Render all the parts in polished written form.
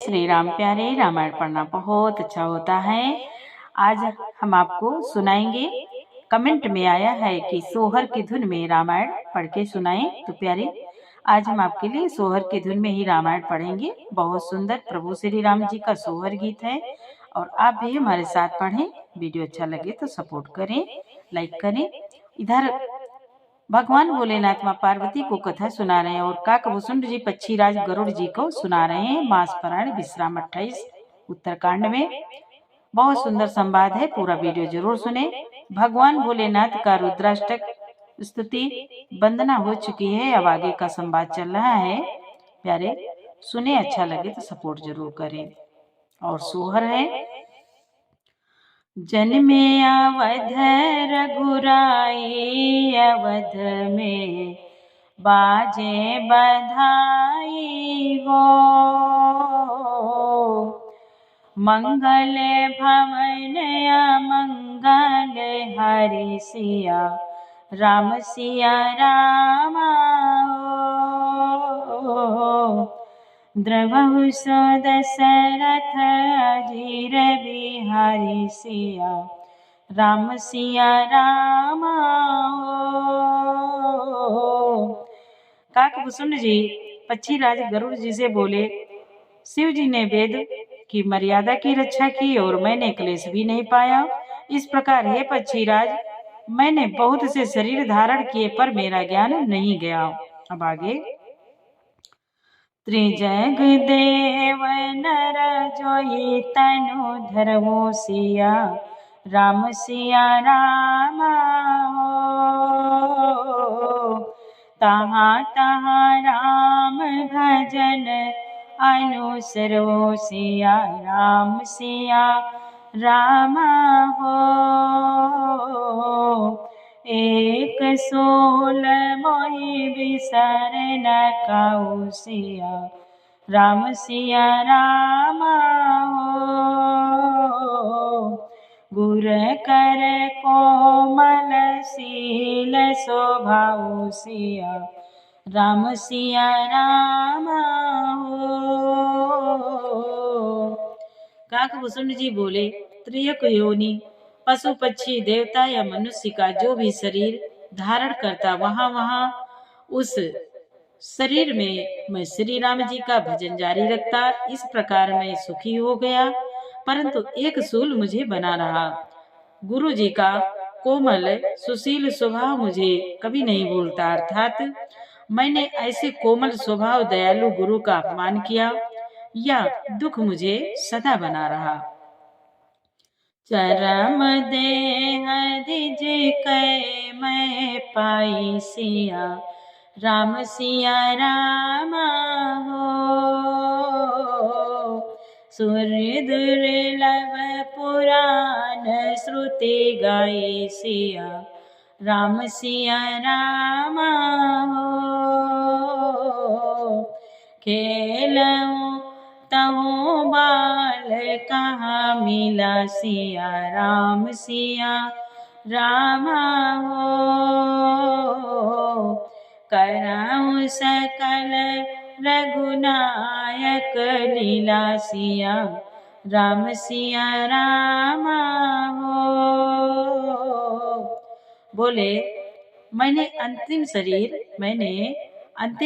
श्री राम प्यारे। रामायण पढ़ना बहुत अच्छा होता है। आज हम आपको सुनाएंगे। कमेंट में आया है कि सोहर की धुन में रामायण पढ़ के सुनाएं। तो प्यारे, आज हम आपके लिए सोहर की धुन में ही रामायण पढ़ेंगे। बहुत सुंदर प्रभु श्री राम जी का सोहर गीत है और आप भी हमारे साथ पढ़ें। वीडियो अच्छा लगे तो सपोर्ट करें, लाइक करें। इधर भगवान भोलेनाथ माँ पार्वती को कथा सुना रहे हैं और काकभूषुंड जी पक्षीराज गरुड़ जी को सुना रहे हैं। मास पारायण विश्राम 28 उत्तरकांड में बहुत सुंदर संवाद है। पूरा वीडियो जरूर सुने। भगवान भोलेनाथ का रुद्राष्टक स्तुति वंदना हो चुकी है। अब आगे का संवाद चल रहा है। प्यारे सुने, अच्छा लगे तो सपोर्ट जरूर करें। और सोहर है। जन्मे अवध रघुराई, अवध में बाजे बधाई हो। मंगल भवन अमंगल हरि सिया राम सिया रामा हो। द्रवहु सो दशरथ अजीर बिहारी सिया राम सिया रामा हो। काकभूषुंड जी पक्षीराज गरुड़ जी से बोले, शिव जी ने वेद की मर्यादा की रक्षा की और मैंने क्लेश भी नहीं पाया। इस प्रकार हे पक्षीराज, मैंने बहुत से शरीर धारण किए पर मेरा ज्ञान नहीं गया। अब आगे। त्रिजग देव नर जोई तनु धरवो सिया राम सिया रामा हो। तहाँ तहाँ राम भजन अनुसरो सिया राम सिया रामा हो। एक सोल मोहि बिसर न काऊ सिया राम सिया रामा हो। गुर कर कोमल शील शोभाऊ सिया राम सिया रामा हो। काकभूषुंड जी बोले, त्रियक योनि पशु पक्षी देवता या मनुष्य का जो भी शरीर धारण करता, वहाँ वहाँ उस शरीर में मैं श्री राम जी का भजन जारी रखता। इस प्रकार मैं सुखी हो गया, परंतु एक सूल मुझे बना रहा। गुरु जी का कोमल सुशील स्वभाव मुझे कभी नहीं भूलता, अर्थात मैंने ऐसे कोमल स्वभाव दयालु गुरु का अपमान किया, या दुख मुझे सदा बना रहा। चरम देह दिज कै मैं पाई सिया राम सिया रामा हो। सूर्य दुर्लभ पुराण श्रुति गाई सिया राम सिया रामा हो। खेलऊँ तहु बाल कहाँ मिला सिया रामा हो। कराऊँ सकल रघुनायक लीला सिया रामा हो। बोले, मैंने अंतिम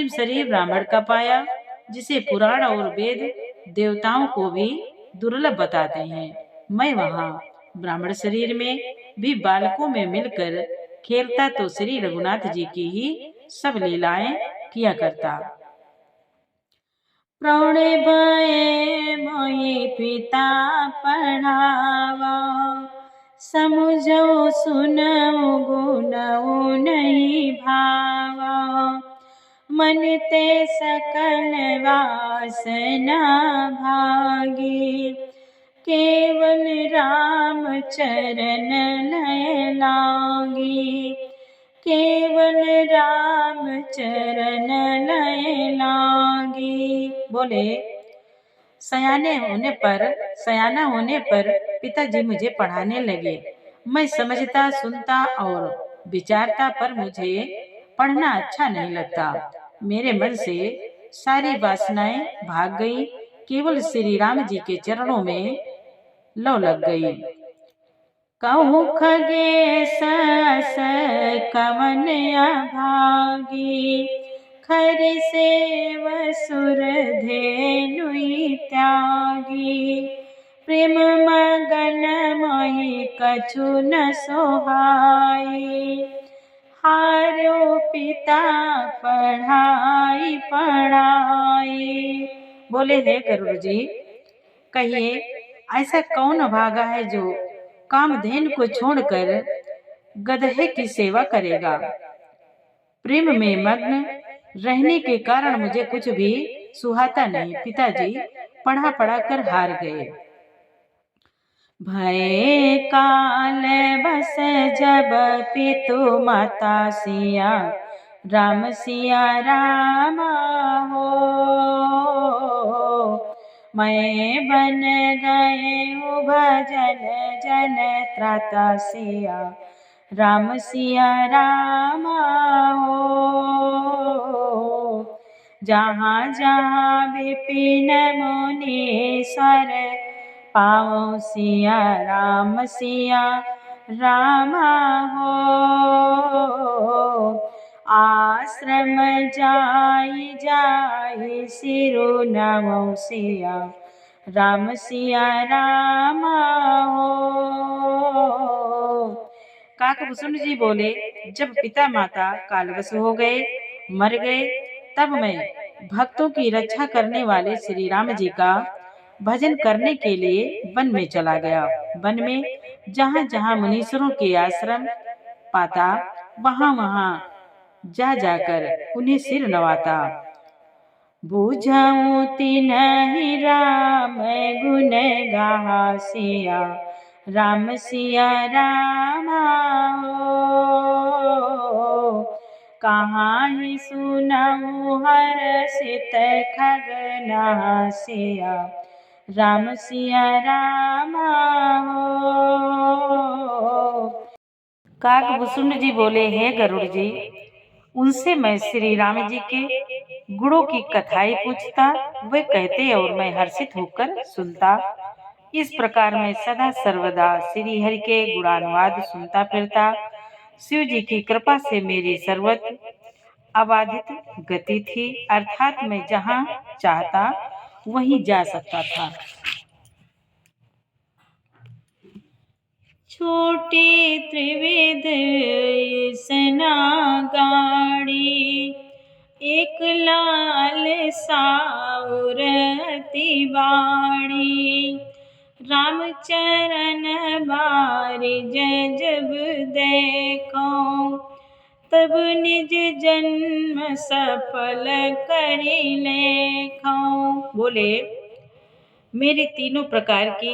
शरीर ब्राह्मण का पाया, जिसे पुराण और वेद देवताओं को भी दुर्लभ बताते हैं। मैं वहाँ ब्राह्मण शरीर में भी बालकों में मिलकर खेलता तो श्री रघुनाथ जी की ही सब लीलाएं किया करता। प्रौढ़े भये मोहि पिता पढ़ावा, समझो सुनऊ गुणऊ नहीं भावा। मन ते सकल वासना भागी, केवल राम चरण लय लागी। केवल राम चरण लय लागी। बोले, सयाना होने पर पिताजी मुझे पढ़ाने लगे। मैं समझता, सुनता और विचारता, पर मुझे पढ़ना अच्छा नहीं लगता। मेरे मन से सारी वासनाएं भाग गई। केवल श्री राम जी के चरणों में लौ लग गई। कहूँ खगेश अस कवन अभागी, खरि सेव सुर धेनु त्यागी। प्रेम मगन मोहि कछु न सोहाई, हारो पिता पढ़ाई पढ़ाई। बोले हे गरुड़ जी, कहिए ऐसा कौन अभागा है जो कामधेनु को छोड़कर गधे की सेवा करेगा। प्रेम में मग्न रहने के कारण मुझे कुछ भी सुहाता नहीं। पिताजी पढ़ा पढ़ा कर हार गए। भय काल बस जब पितु माता सिया, राम सिया राम हो। मैं बन गए भजन जन त्राता सिया, राम सिया राम हो। जहाँ जहाँ विपिन मुनीश्वर, पाओ सिया राम हो। आश्रम जाई जाई सिरु नमो सिया, राम हो। काकभूषण जी बोले, जब पिता माता कालवश हो गए, मर गए, तब मैं भक्तों की रक्षा करने वाले श्री राम जी का भजन करने के लिए वन में चला गया। वन में जहाँ जहाँ मुनीश्वरों के आश्रम पाता, वहाँ वहाँ जा जाकर उन्हें सिर नवाता। बुझाऊं तिन्हि राम गुण गासिया, राम सिया राम हो। कहाँ ही सुनाऊं हर्षित खगनहासिया, राम सिया राम हो। काकभूषण जी बोले, हे गरुड़ जी, उनसे मैं श्री राम जी के गुणों की कथाएं पूछता, वे कहते और मैं हर्षित होकर सुनता। इस प्रकार मैं सदा सर्वदा श्री हरि के गुणानुवाद सुनता फिरता। शिव जी की कृपा से मेरी सर्वत्र अबाधित गति थी, अर्थात मैं जहाँ चाहता वहीं जा सकता था। छोटी त्रिविध सना गाड़ी, एक लाल साउर अति बाड़ी। रामचरण बारी जब देखो, तब निज जन्म सफल करी लेखो। बोले, मेरी तीनों प्रकार की,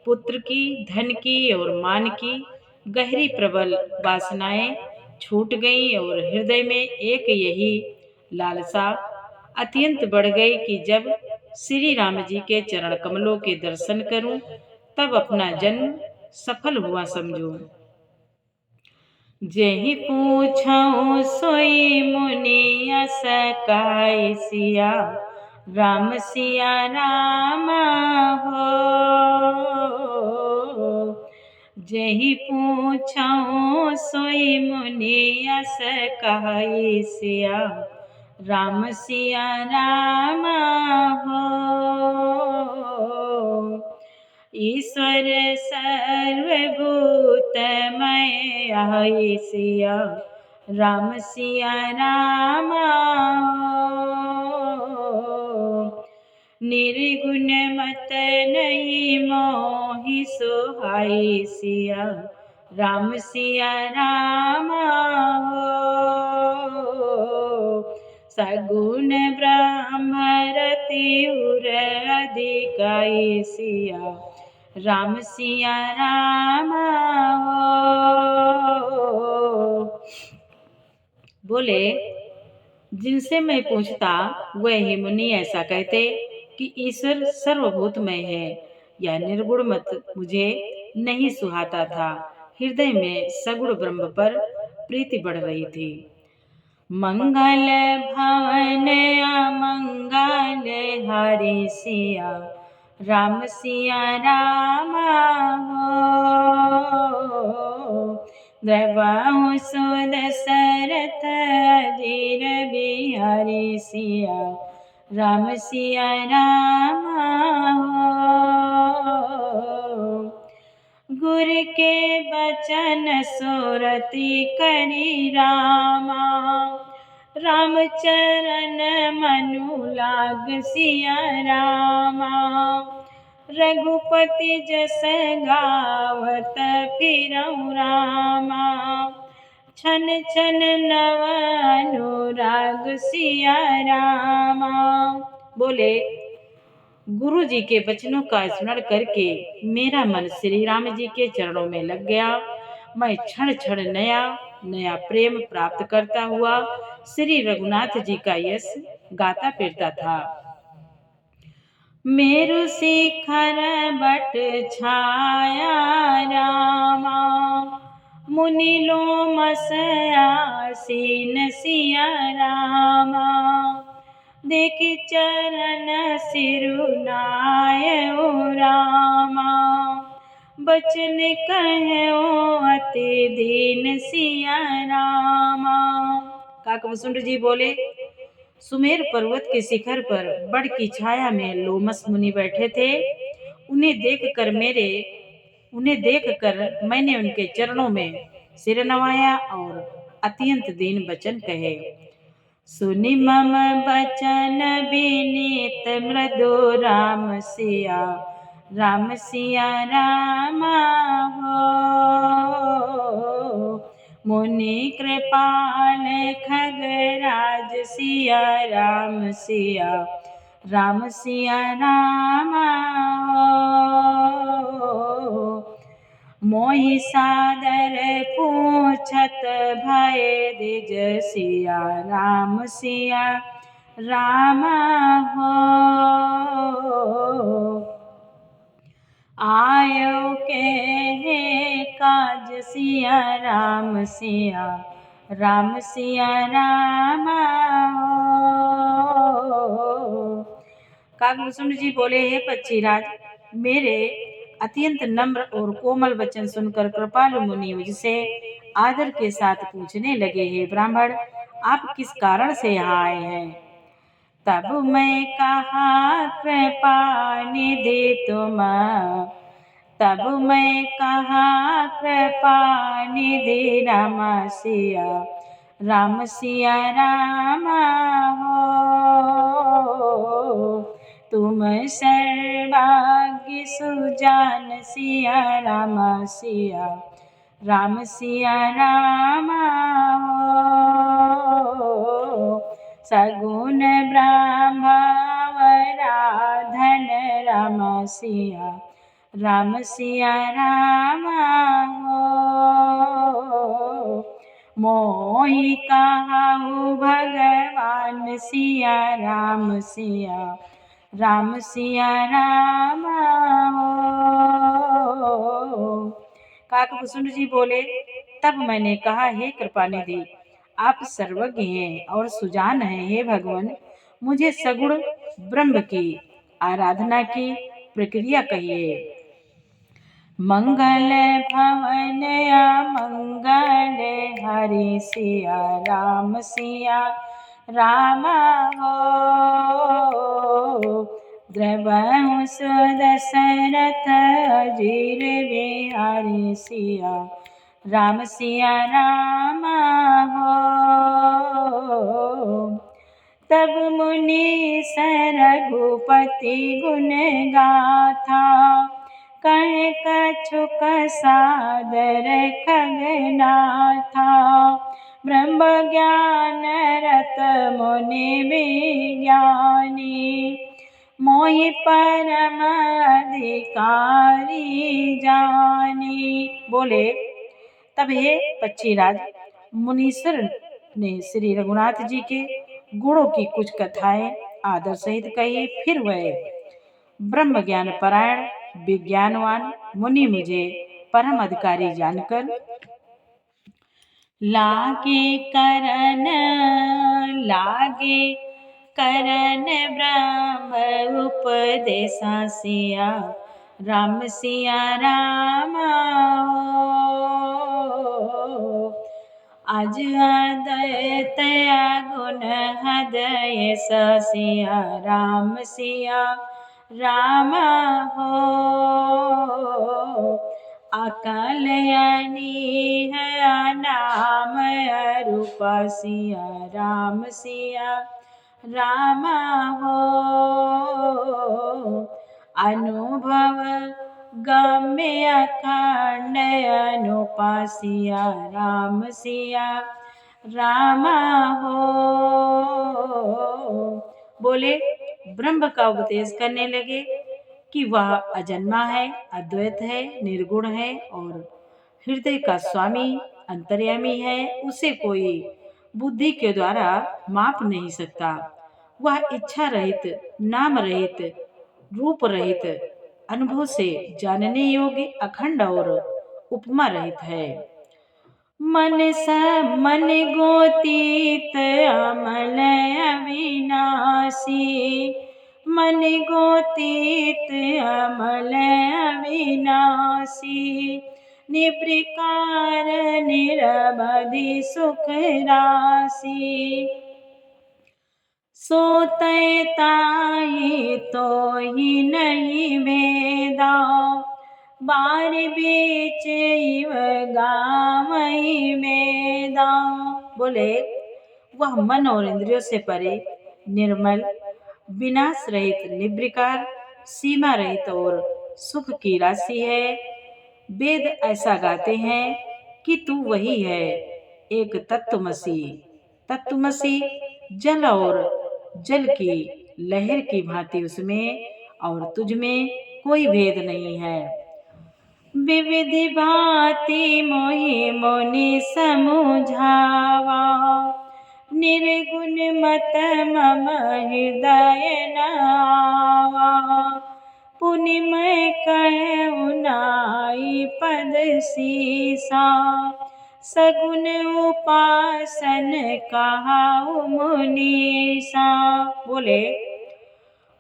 पुत्र की, धन की और मान की गहरी प्रबल वासनाएं छूट गईं और हृदय में एक यही लालसा अत्यंत बढ़ गई कि जब श्री राम जी के चरण कमलों के दर्शन करूं, तब अपना जन्म सफल हुआ समझूं। जेहि पूछऊं सोई मुनि अस कहै सिया, राम सिया राम हो। जेहि पूछऊं सोई मुनि अस कहै सिया, राम सिया राम हो। ईश्वर सर्वभूतमय है सिया, राम सिया राम हो। निर्गुण मत नहीं मोहि सोहाई सिया, राम सिया राम हो। सगुण ब्रह्मरति उर अधिकाई सिया, राम सिया राम हो। बोले, जिनसे मैं पूछता वह ही मुनि ऐसा कहते कि ईश्वर सर्वभूतमय है। यह निर्गुण मत मुझे नहीं सुहाता था। हृदय में सगुण ब्रह्म पर प्रीति बढ़ रही थी। मंगल भवन अमंगल हरि सिया राम सिया राम हो। द्रवहु सुद सरथ अजीर बिहारी सिया राम सिया राम हो। गुर के बचन सुरति करी रामा राम चरण मनु लाग सिया रामा। रघुपति जस गावत फिरऊ रामा छन छन नव अनुराग सिया रामा। बोले गुरु जी के वचनों का स्मरण करके मेरा मन श्री राम जी के चरणों में लग गया। मैं क्षण क्षण नया नया प्रेम प्राप्त करता हुआ श्री रघुनाथ जी का यश गाता फिरता था। मेरु शिखर बट छाया रामा मुनि लोमस आसीन सिया रामा। देख चरण सिरुनाय ओ रामा बचन कहो अति दीन सिया रामा। काकभूषुंड जी बोले सुमेर पर्वत के शिखर पर बड़ की छाया में लोमस मुनि बैठे थे। उन्हें देखकर मैंने उनके चरणों में सिर नवाया और अत्यंत दीन वचन कहे। सुनि मम बचन विनीत मृदु राम सिया राम हो। मुनि कृपाल खगराज सिया राम राम हो। मोहि सादर पूछत भय दिज सिया राम हो। आयो के काज सिया राम राम हो। काकभूषुंड जी बोले हे पक्षीराज मेरे अत्यंत नम्र और कोमल वचन सुनकर कृपालु मुनि मुझसे आदर के साथ पूछने लगे हे ब्राह्मण आप किस कारण से यहाँ आए हैं। तब मैं कहा कृपा निधि तुम राम सिया राम हो। तुम सर्वाग्य सुजान सिया राम हो। सगुण ब्रह्मावराधन राम सिया राम हो। मोहि कहु भगवान सिया राम हो। काकभूषुंड जी बोले तब मैंने कहा हे कृपानिधि आप सर्वज्ञ हैं और सुजान हैं। हे भगवान मुझे सगुण ब्रह्म की आराधना की प्रक्रिया कहिए। मंगल भवन अमंगल हरि सिया राम हो। द्रवहु सुद सरथ अजीर बिहारी सिया राम हो। तब मुनि रघुपति गुण गाथा कह कछुक सादर खगनाथा। ब्रह्म ज्ञान रत मुनि विज्ञानी मोहि परम अधिकारी जानी। बोले तब हे पक्षीराज मुनीश्वर ने श्री रघुनाथ जी के गुणों की कुछ कथाएं आदर सहित कही। फिर वह ब्रह्म ज्ञान परायण विज्ञानवान मुनि मुझे परम अधिकारी जानकर लागे करन लागे करन ब्रह्म उपदेसा सिया राम सिया राम आज आदत गुण हृदय सिया राम हो अकलयनी है नाम रूप सिया राम हो अनुभव गम्य अखंड अनुपासिया राम हो। बोले ब्रह्म का उपदेश करने लगे कि वह अजन्मा है, अद्वैत है, निर्गुण है और हृदय का स्वामी अंतर्यामी है। उसे कोई बुद्धि के द्वारा माप नहीं सकता। वह इच्छा रहित, नाम रहित, रूप रहित, अनुभव से जानने योग्य, अखंड और उपमा रहित है। मन गोतीत अमल अविनाशी मन गोतीत अमल अविनाशी निप्रकार निरवधि सुख राशि सोते ताई तो ही नहीं भेदा बार बीच इव गावई मेदा। बोले वह मन और इंद्रियों से परे, निर्मल, विनाश रहित, निर्विकार, सीमा रहित और सुख की राशि है। वेद ऐसा गाते हैं कि तू वही है, एक तत्वमसी। तत्वमसी जल और जल की लहर की भांति उसमें और तुझ में कोई भेद नहीं है। विविधि भांति मोहि मुनि समुझावा निर्गुण मत मम हृदय नावा पुनि मैं कहूँ नाई पद सीसा सगुन उपासन कहाऊ मुनीसा। बोले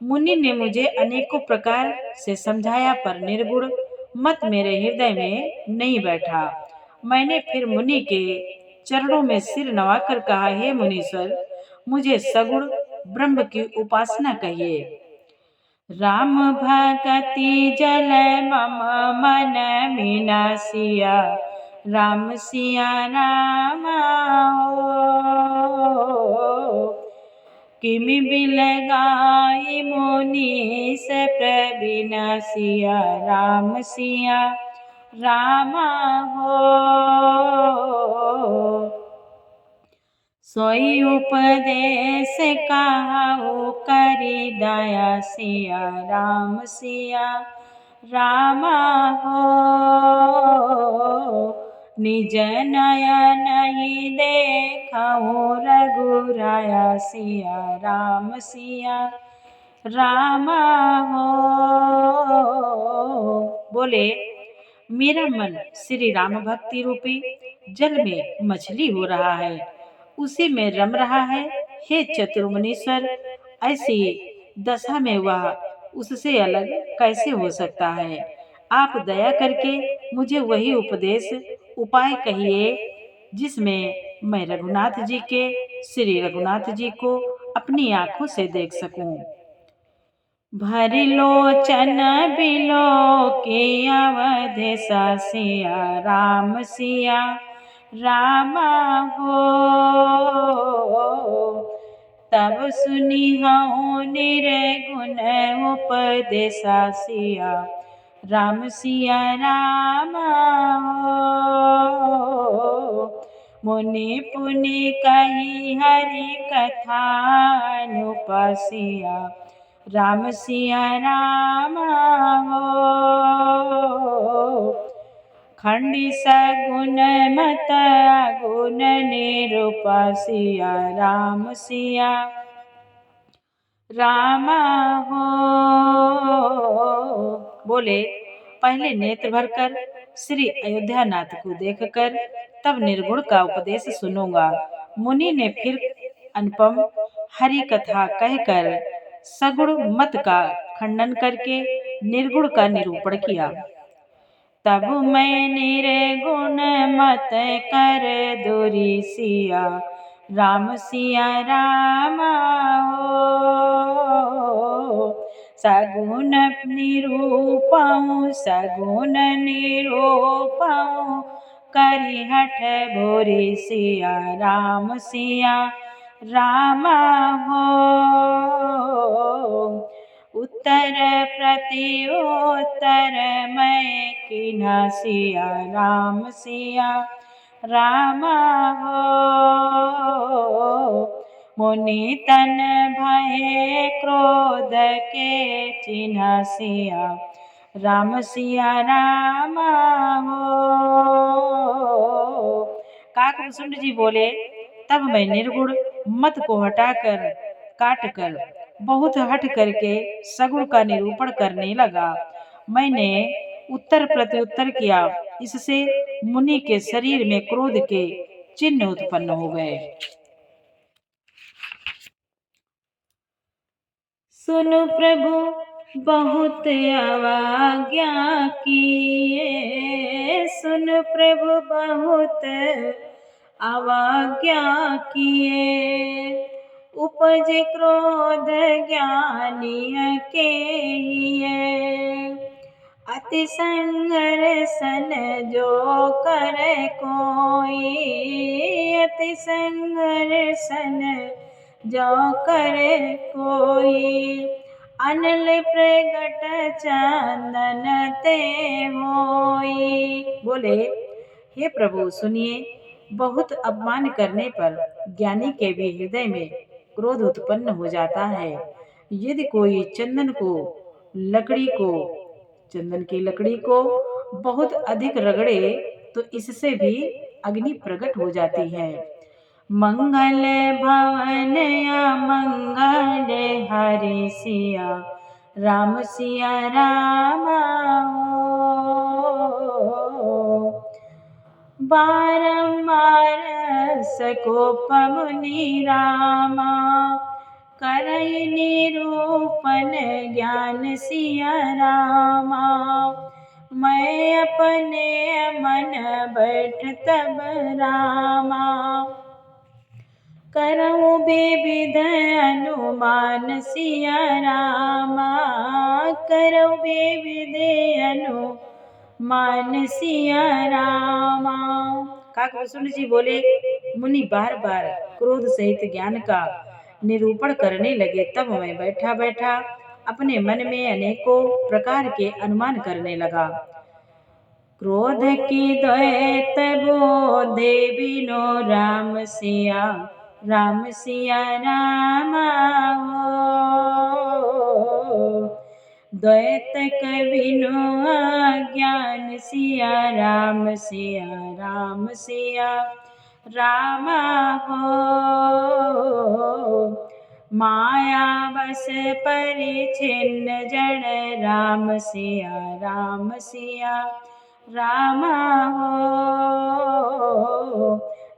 मुनि ने मुझे अनेकों प्रकार से समझाया पर निर्गुण मत मेरे हृदय में नहीं बैठा। मैंने फिर मुनि के चरणों में सिर नवाकर कहा, हे मुनीश्वर, मुझे सगुण ब्रह्म की उपासना कहिए। राम भगति जल मम मन मीनासिया राम हो किमि बिलगाई मुनीस प्रवीणसिया राम हो सोई उपदेश कहाऊ करी दया सिया राम हो निज नयन ही देखऊँ रघुराया सिया राम हो। बोले मेरा मन श्री राम भक्ति रूपी जल में मछली हो रहा है, उसी में रम रहा है। हे चतुर्मुनीश्वर, ऐसी दशा में वह उससे अलग कैसे हो सकता है। आप दया करके मुझे वही उपदेश उपाय कहिए जिसमें मैं रघुनाथ जी के श्री रघुनाथ जी को अपनी आंखों से देख सकूं। भरि लोचन बिलो के अवध सिया राम हो तब सुनी हूँ निर्गुण उपदेशा सिया राम हो मुनि पुनि कही हरि कथा अनुपसिया राम हो खंडी सगुण मत गुण निरूपसिया राम हो। बोले पहले नेत्र भरकर श्री अयोध्या नाथ को देखकर तब निर्गुण का उपदेश सुनूंगा। मुनि ने फिर अनुपम हरि कथा कहकर सगुण मत का खंडन करके निर्गुण का निरूपण किया। तब मैं निर्गुण मत कर दूरी सिया राम सिया रामा हो। सगुण निरूपऊँ सगुण निरूपऊँ करि हठ भोरी सिया रामा हो। उत्तर प्रति उत्तर मैं किन्हा सिया रामा हो। मुनि तन भय क्रोध के चिन्हा सिया रामा हो। काकभूषुंड जी बोले, तब मैं निर्गुण मत को हटाकर काट कर बहुत हट करके सगुण का निरूपण करने लगा। मैंने उत्तर प्रत्युत्तर किया, इससे मुनि के शरीर में क्रोध के चिन्ह उत्पन्न हो गए। सुनो प्रभु बहुत अवज्ञा किए, सुनो प्रभु बहुत अवज्ञा किए। उपज क्रोध ज्ञानी के हिये, अति संघर्षण जो कर कोई, अति संघर्षण जो कर कोई। अनल प्रगट चंदन ते होई। बोले, हे प्रभु सुनिए, बहुत अपमान करने पर ज्ञानी के भी हृदय में क्रोध उत्पन्न हो जाता है। यदि कोई चंदन की लकड़ी को बहुत अधिक रगड़े तो इससे भी अग्नि प्रकट हो जाती है। मंगल भवन मंगल हरि सिया रामा हो। बारंबार सकोप मुनि रामा, करई निरूपण ज्ञान सिया रामा। मैं अपने मन बैठ तब रामा, करऊँ विविध अनुमान सिया रामा, करऊँ विविध अनुमान सिया रामा। काकभूषुंड जी बोले, मुनि बार बार क्रोध सहित ज्ञान का निरूपण करने लगे। तब मैं बैठा बैठा अपने मन में अनेकों प्रकार के अनुमान करने लगा। क्रोध की द्वैत बोधे बिनो राम सिया रामा हो। द्वैत कबिनो अज्ञान सिया रामा हो। माया बस परिछिन्न जड़ राम सिया रामा हो।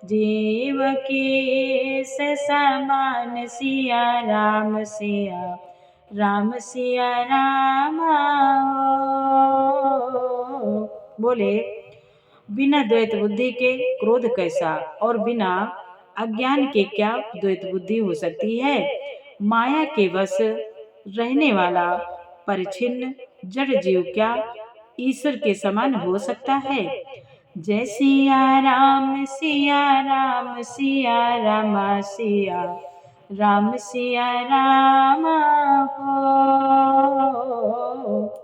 जीव की समान सिया रामा हो। बोले, बिना द्वैत बुद्धि के क्रोध कैसा, और बिना अज्ञान के क्या द्वैत बुद्धि हो सकती है। माया के वश रहने वाला परिच्छिन्न जड़ जीव क्या ईश्वर के समान हो सकता है। जय सिया राम सिया रामा हो।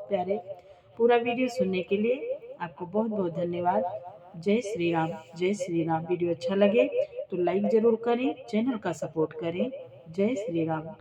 प्यारे, पूरा वीडियो सुनने के लिए आपको बहुत बहुत धन्यवाद। जय श्री राम। वीडियो अच्छा लगे तो लाइक जरूर करें, चैनल का सपोर्ट करें। जय श्री राम।